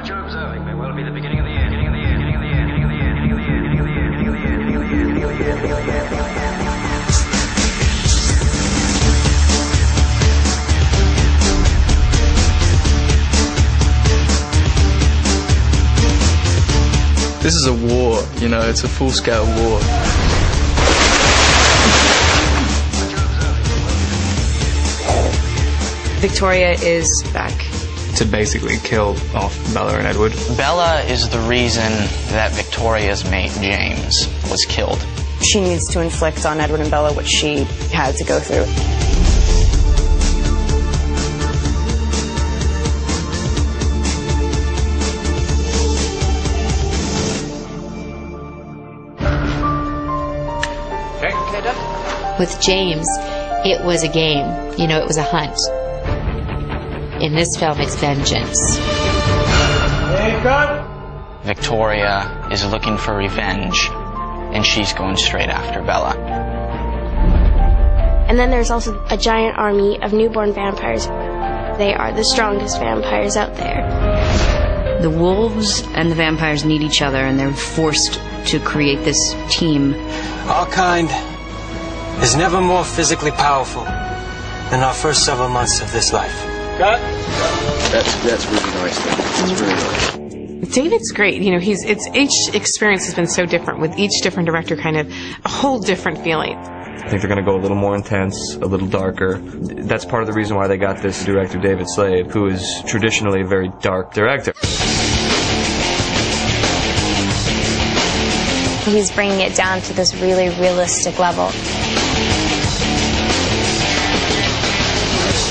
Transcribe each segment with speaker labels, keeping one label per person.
Speaker 1: What you're observing may well be the beginning of the end. Beginning of the end. Beginning of the end. Beginning of the end. Beginning of the end. Beginning of the end. Beginning of the end. Beginning of the end. Beginning of the end. Beginning of the end.
Speaker 2: This is a war, you know, it's a full-scale war.
Speaker 3: Victoria is back
Speaker 4: to basically kill off Bella and Edward.
Speaker 5: Bella is the reason that Victoria's mate, James, was killed.
Speaker 3: She needs to inflict on Edward and Bella what she had to go through.
Speaker 6: With James, it was a game. You know, it was a hunt. In this film, it's vengeance.
Speaker 5: Victoria is looking for revenge, and she's going straight after Bella.
Speaker 7: And then there's also a giant army of newborn vampires. They are the strongest vampires out there.
Speaker 8: The wolves and the vampires need each other, and they're forced to create this team.
Speaker 9: Our kind is never more physically powerful than our first several months of this life.
Speaker 10: Cut. That's really nice. That's really nice.
Speaker 3: David's great. You know, each experience has been so different, with each different director kind of a whole different feeling.
Speaker 11: I think they're going to go a little more intense, a little darker. That's part of the reason why they got this director, David Slade, who is traditionally a very dark director.
Speaker 7: He's bringing it down to this really realistic level.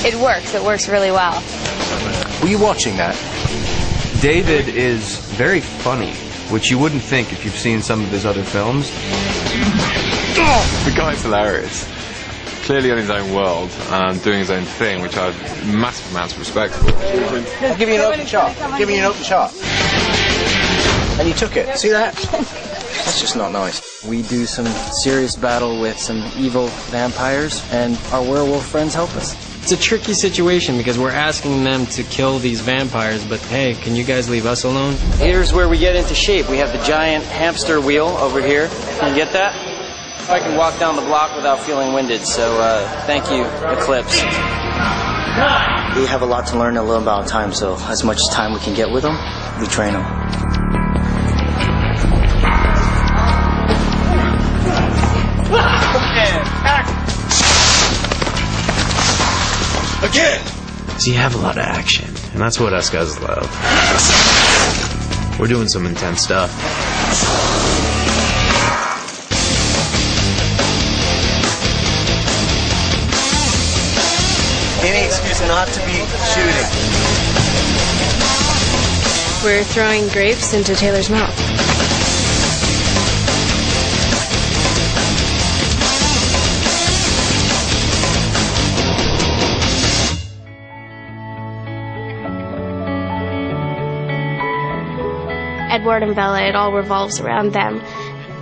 Speaker 7: It works really well.
Speaker 10: Were you watching that?
Speaker 11: David is very funny, which you wouldn't think if you've seen some of his other films.
Speaker 12: The guy's hilarious. Clearly on his own world and doing his own thing, which I have massive amounts of respect for.
Speaker 10: I'll give you an open shot. I'm giving you an open shot. And you took it. See that? That's just not nice.
Speaker 13: We do some serious battle with some evil vampires, and our werewolf friends help us.
Speaker 14: It's a tricky situation because we're asking them to kill these vampires, but hey, can you guys leave us alone?
Speaker 13: Here's where we get into shape. We have the giant hamster wheel over here. Can you get that? I can walk down the block without feeling winded, so thank you, Eclipse. We have a lot to learn in a little amount of time, so as much time we can get with them, we train them.
Speaker 10: Again!
Speaker 15: So you have a lot of action, and that's what us guys love. We're doing some intense stuff.
Speaker 10: Any excuse not to be shooting.
Speaker 7: We're throwing grapes into Taylor's mouth. Edward and Bella, it all revolves around them.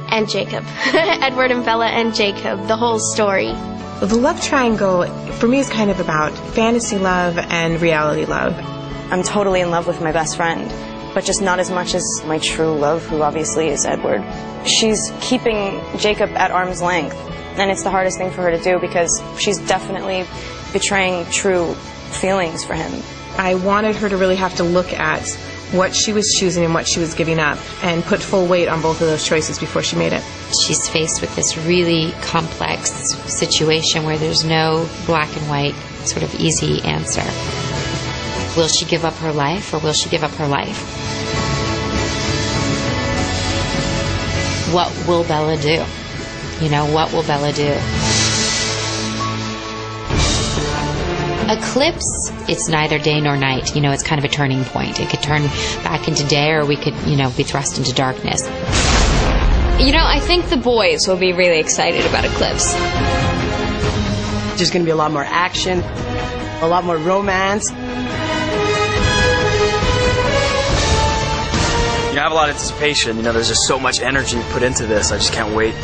Speaker 7: And Jacob. Edward and Bella and Jacob, the whole story.
Speaker 3: Well, the love triangle, for me, is kind of about fantasy love and reality love.
Speaker 8: I'm totally in love with my best friend, but just not as much as my true love, who obviously is Edward. She's keeping Jacob at arm's length, and it's the hardest thing for her to do because she's definitely betraying true feelings for him.
Speaker 3: I wanted her to really have to look at what she was choosing and what she was giving up, and put full weight on both of those choices before she made it.
Speaker 6: She's faced with this really complex situation where there's no black and white sort of easy answer. Will she give up her life, or will she give up her life? What will Bella do? You know, what will Bella do? Eclipse, it's neither day nor night. You know, it's kind of a turning point. It could turn back into day, or we could, you know, be thrust into darkness.
Speaker 7: You know, I think the boys will be really excited about Eclipse.
Speaker 16: There's going to be a lot more action, a lot more romance.
Speaker 13: You know, I have a lot of anticipation. You know, there's just so much energy put into this. I just can't wait.